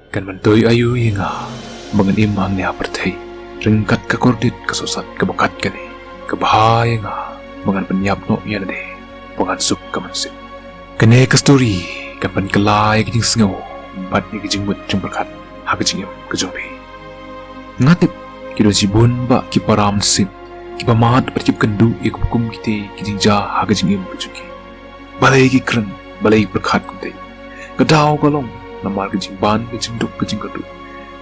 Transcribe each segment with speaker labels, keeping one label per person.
Speaker 1: kan myntoi ayu ianga mengenim hangni pyrthei ryngkat ke kordit ke sosat ke bakat kane ke bahaya nga mengan pyniap no ialade pengan suk ke mansin kane ke story kan pen kelai ke jing sngau bat ni ke jing mut jing berkat ha ke jing ke jombe ngatip kidon sibun ba ki param sim ki pamat percip kendu ik hukum kite ki jing ja ha ke jing ke juki balai ki kren balai berkat kuntai kedau kolong namar ke jing ban ke jing duk ke jing kadu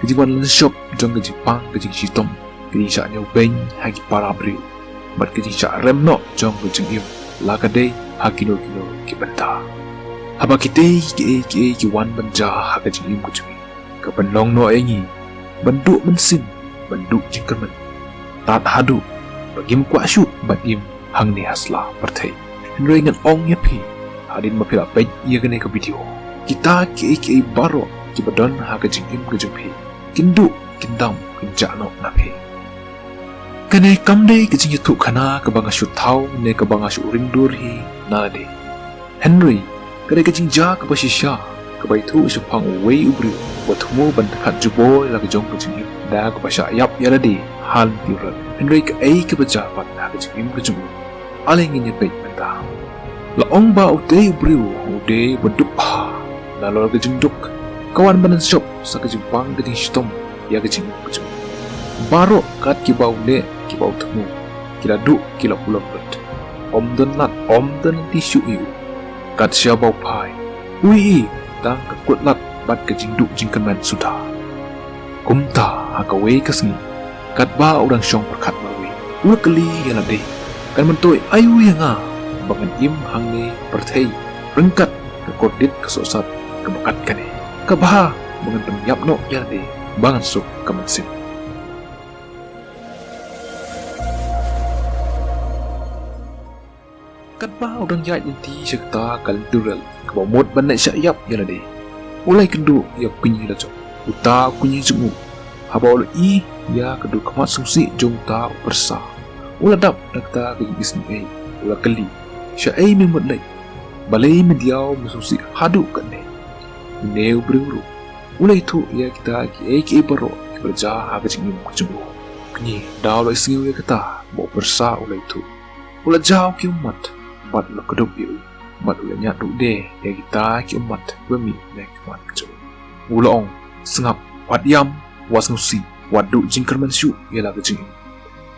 Speaker 1: ke jing ban shop jong ke jing pang ke jing shitom ke jing sha nyau beng ha ki para briew bat ke jing sha rem no jong ke jing lade ha kilo ki banta haba kite ki wan banja ha ke jing ke jing ke penlong no engi banduk mensin banduk jing kermen tat hadu bagim kwa shu bat im hang ni hasla pyrthei henry ngan ong yapi hadin mapila pej ia kene ke video kita ki baro ki badon ha ke jing ke jing kindu kindam kinjano na phe kane kamde ke jingiathuhkhana ke banga shu thau ne ke banga shu ringdur hi nade henry kare ke jing ja ke shisha ke bai thu shaphang wei ubri wa thmu ban khat ju boy la ke jong ke jing da ke basha yap ialade hal pirat henry ke ai ke baja ban ha ke jing ke jong aleng ni pe banta la ong ba ude briew ude beduk pa la lo ke jing duk kawan banan shop sa ke jing pang ke jing shitom ya ke jing ke jong baro kat ki bau le ki bau thmu kila du kila pulam bet om dan tisu yu kat sia bau pai ui tang ka kutlat bat ke jing du jing kemen sudah kumta ha ka wei ka sni kat ba orang shong perkat mawi u kali ya lade kan myntoi ayu ianga bangan im hangne pyrthei ryngkat ke kordit ke sosat ke bakat kane ke bah bangan pyniap no ialade bangan suk ke mansin kat ba orang jait inti syakta kaldural ke bomot ban nak syayap ialade ulai kendu ya kunyi la jong uta kunyi jungu haba ul I ya kedu kamat susi jong ta persa uladap nakta ke isni ai ula kali syai memot lai balai mediau mususi hadu kane neu bruru ulai tu ya kita ki baro kerja ha ke jingim kujungu kunyi daw la singu ya kata bo persa ulai tu ula jauh ki umat bat lo kedup yu bat ula nyak du de ya kita ki umat bemi nek mat kujungu ula ong sengap wat yam wasnusi wadu jingkerman shu ya la ke jingim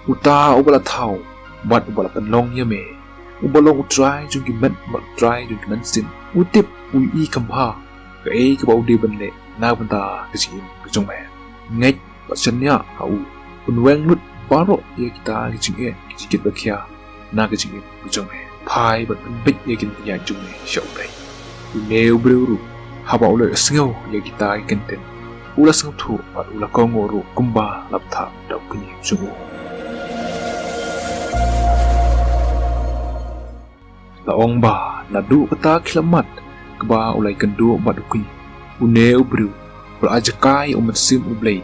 Speaker 1: uta ubala thau bat ubala penlong ya me ubalong utrai jungki men mat trai jungki men sin utip ui kamha ke ke bau de benle na benta ke jingim ke jong me ngek bat chanya hau unweng lut baro ya kita ke jingim ke jikit bakia na ke jingim ke jong me pai bat bit ya kin ya jung me shau dai neu bruru haba ule sngau ya kita kenten ula sang thu bat ula kongoru kumba laptha dau kini sungu la ong ba na du kata kilamat keba ulai kendu bat kui uneu briew berajakai umat sim ublei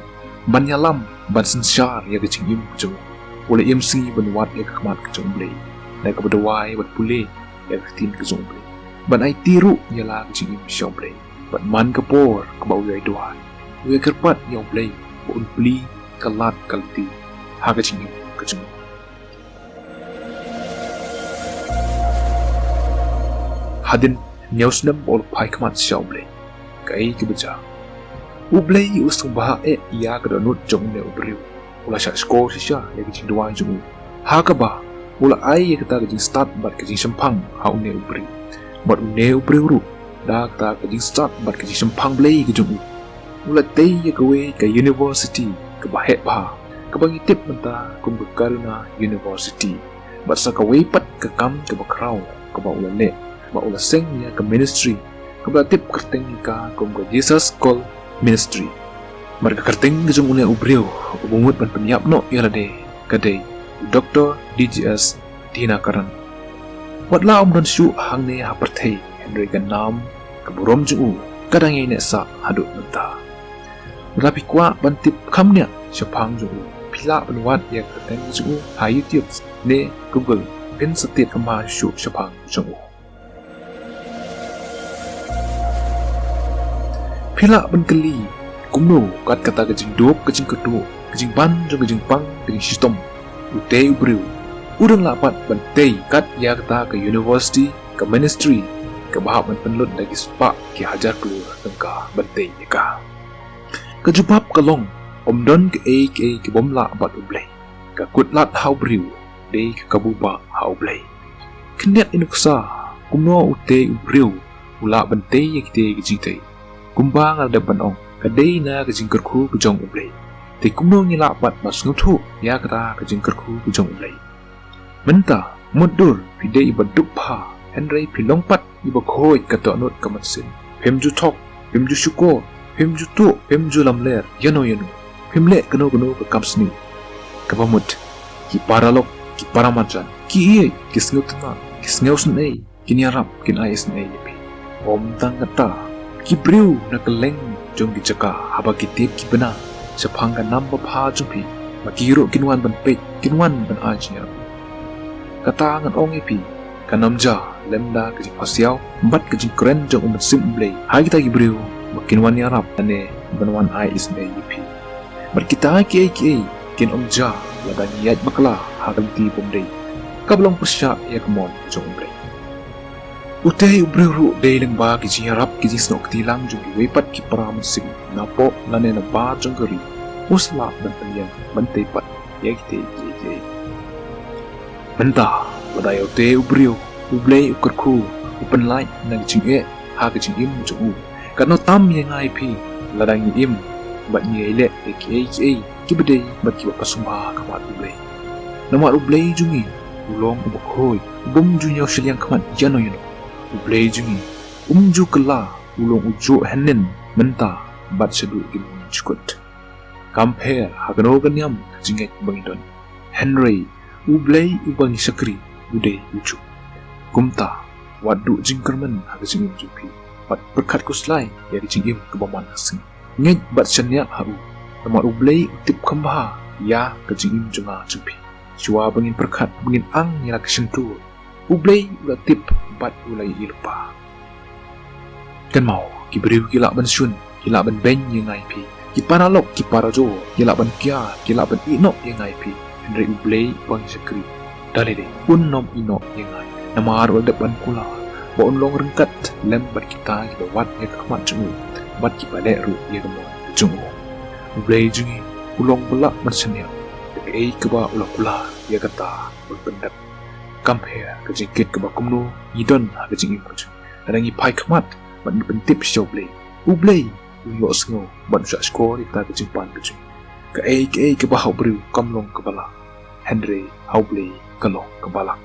Speaker 1: banyalam ban sensyar ya ke jingim jong ule MC benwat ya ke kemat ke jong blei na ke bedawai bat pule ya ke tin ke jong blei ban ai tiru ya la ke jingim shau blei bat man ke por ke bau ulai duai ue kerpat ya blei bon pli kalat kalti ha ke jingim ke jong hadin nyausnam ol pai kamat shau blei kai ke beja ublei usung bah ia ke donut jong ne briew ula sha sko shisha le ke jing duai jong ha ka ba ula ai ye kata ke jing start bat ke jing shaphang ha ne briew bat ne briew ru da ta ke jing start bat ke jing shaphang blei ke jong ula tei ye ke we ke university ke ba he ba ke bangi tip menta kum bekarna university bat sa ka we pat ke kam ke ba krau ke ba ula le ba ula seng ya ke ministry ke ba tip kerteng ka kum ke Jesus call ministry mereka kerteng ke jong unia ubriew ubungut ban pyniap no ialade kadai Dr. DGS dinakaran watla dan shu hangne ha pyrthei henry kan nam ke burom jungu kadang ye ne sa hadu menta rapi kwa ban tip khamnya shaphang jungu phila banwat ya kerteng jungu ha YouTube ne Google pin state kama shu shaphang jungu phila ban kali kumno kat kata kejing dop kejing kedua kejing pan jong kejing pang kejing sistem utei briew udang lapat bantei kat ya kata ke university ke ministry ke bahap penlut lagi sepak ke hajar keluar tengka bantei ka kejubab kalong omdon ke ke bomla abat ublay ke kutlat hau briew de ke kabuba hau ublay keniat inuksa kumno utei briew ula bantei ke kejing tei kumbang ada banong kadai na kejing kerku kejong ublay te kumno ngila pat mas ngutu ya kata kejing kerku kejong ublay menta mudur pide ibaduk pha henry pilong pat ibakhoi kato anut kamatsin phemju thok phemju shuko phemju tu phemju lamler yano phemle kano ka kamsni kabamut ki paralok ki paramajan ki ie kisngutna kisngeusnei kiniarap kin aisnei yepi om tangata ki briew na keleng jong di jaka haba kitip ki bena shaphang ka namba pha jumpi makiro kinwan ban pek kinwan ban ajia kata ngan ong epi kanamja lemda ke pasiao mbat ke kren jong umat simble hai kita ki briew makinwan yarap ane banwan ai isne epi bar kita ki kin omja lada niat bakla hagal ti pomdei kablong persya ya kemon jong umbre utei briew de leng ba ki jingiap ki snok tilang jong wepat ki param sing napo lane na ba jong gari usla ban penyang bantai pat ya kite ye menta badai utei briew ublei ukerku upen lai nang jinge ha ke jingim jong kano tam ye ngai pi ladang im bat nye ile ki ki bede bat ki pasumba kamat ublei nama ublei jungi ulong ubakhoi bum junyo shiliang kamat yano ublei jungi umju kala ulong ujo henin menta bat sedu gin chukut compare hagano ganyam jinget bangidon henry ublei ubangi sakri ude uju kumta wadu jingkerman haga jingim jupi bat berkat kuslai ya jingim kebaman asing ngej bat shanya hau nama ublei utip kambha ya ke jingim junga jupi chua bangin berkat bangin ang nyala kesentu ublei ula tip bat ulai ilpa kan mau ki briew kila ban shun kila ban ben yang ngai pi ki paralok ki parajo kila ban kya kila ban inok yang ngai pi henry ublei bang sakri dalide unnom inok yang ngai nama arwal depan kula ba unlong ryngkat lem bat kita ki wat ya kamat jungu bat ki bale ru ya kamo jungu ublei jungi ulong bela marsenya kaba ulah kula ya kata berpendak compare ke jingkit ke bakumno idon ha ke jingim kuju adangi pai kamat ban pentip shoblei ublei ulo sngo ban sha skor ita ke jingpan kuju ke ke bahau briew kamlong ke bala henry haublei kalong ke bala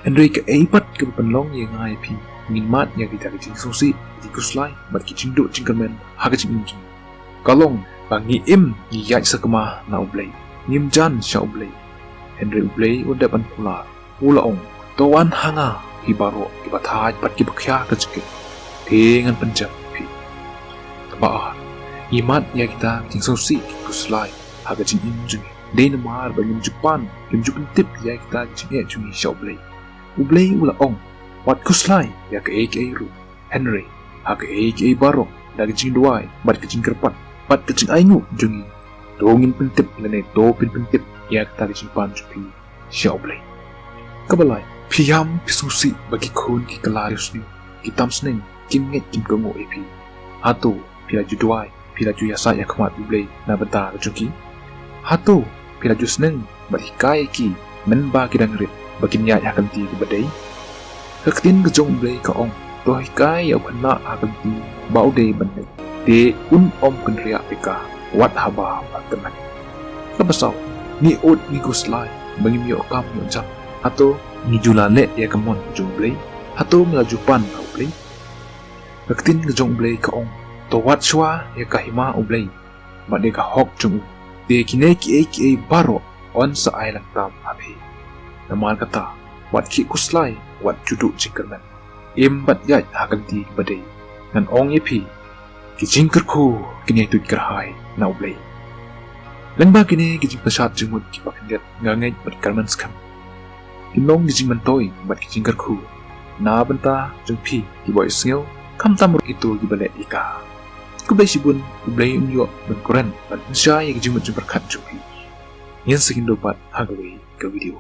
Speaker 1: henry ke pat ke penlong ye ngai pi minmat ya kita ke jing sosi di kuslai bat ki jingdo jingkermen ha ke jingim kalong bangi im yai sakma na ublei ngim jan sha ublei henry ublei udapan pula ulaong tawan hanga hibaro ibathaj pat ki bakhya ka chike dengan penjap pi kaba imat ya kita jingsosi kuslai haga jing injung Denmark bangin Japan kim jupan tip ya kita jing jungi sha ublei ulaong wat kuslai ya ke ru henry haga baro daga jing duai bat ke jing kerpat bat ke jing aingu jungi dongin pentip lene do pentip ya kita jing pan jupi sha kabalai piyam pisusi bagi kun ki kalarius ni kitam sneng kim nget kim kongo epi hato pila juduai pila ju yasa ya kamat ublei na bata jungi hato pila ju sneng bagi kai ki men ba ki dangrit bagi nya ya kan ti badai kaktin ke jong ublei ka ong to kai ya bana akan ti bau de bande de un om kan ria pika wat haba teman kabasau ni od ni guslai bagi mio kam yo jam atau ni julale ya kamon jumblei atau melajupan ublei kaktin ke jong ublei ka ong to wat shwa ya kahima ublei bade ka hok jung de kine ki baro on sa island tam api namal kata wat ki kuslai wat judu jingkerman imbat ya haganti bade nan ong yepi ki jingkerku kini tu kerhai na ublei lengba kini ki jing pesat jumut ki pakendet ngangai berkarman skam kinong gijing myntoi bat gijing kerku na benta jengpi ki boy sngeu kam tamur itu di bale ika kublai sibun, kublai unyo, ban koran, ban syai ke jumut jumper kat jumpi. Yan sekin dopat hagawi ke video.